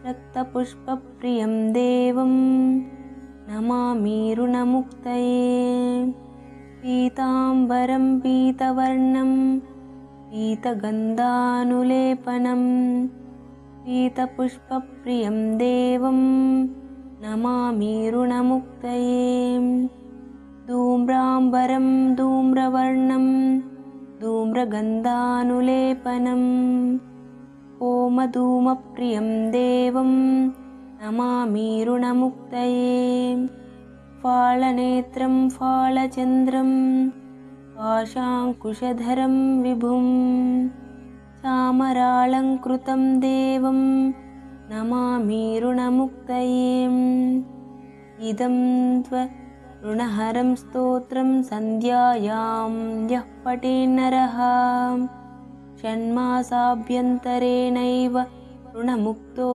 रक्तपुष्पप्रियं देवं नमामि ऋणमुक्तये। पीताम्बरं पीतवर्णं पीतगन्धानुलेपनं पीतपुष्पप्रियं देवं नमामि ऋणमुक्तये। धूम्राम्बरं धूम्रवर्णं धूम्रगन्धानुलेपनं होमधूमप्रियं देवं नमामि ऋणमुक्तये। फालनेत्रं फालचन्द्रं पाशाङ्कुशधरं विभुं चामरालङ्कृतं देवं नमामि ऋणमुक्तये। इदं ऋणहरं स्तोत्रं सन्ध्यायां यः पठेन्नरः षण्मासाभ्यन्तरेणैव ऋणमुक्तो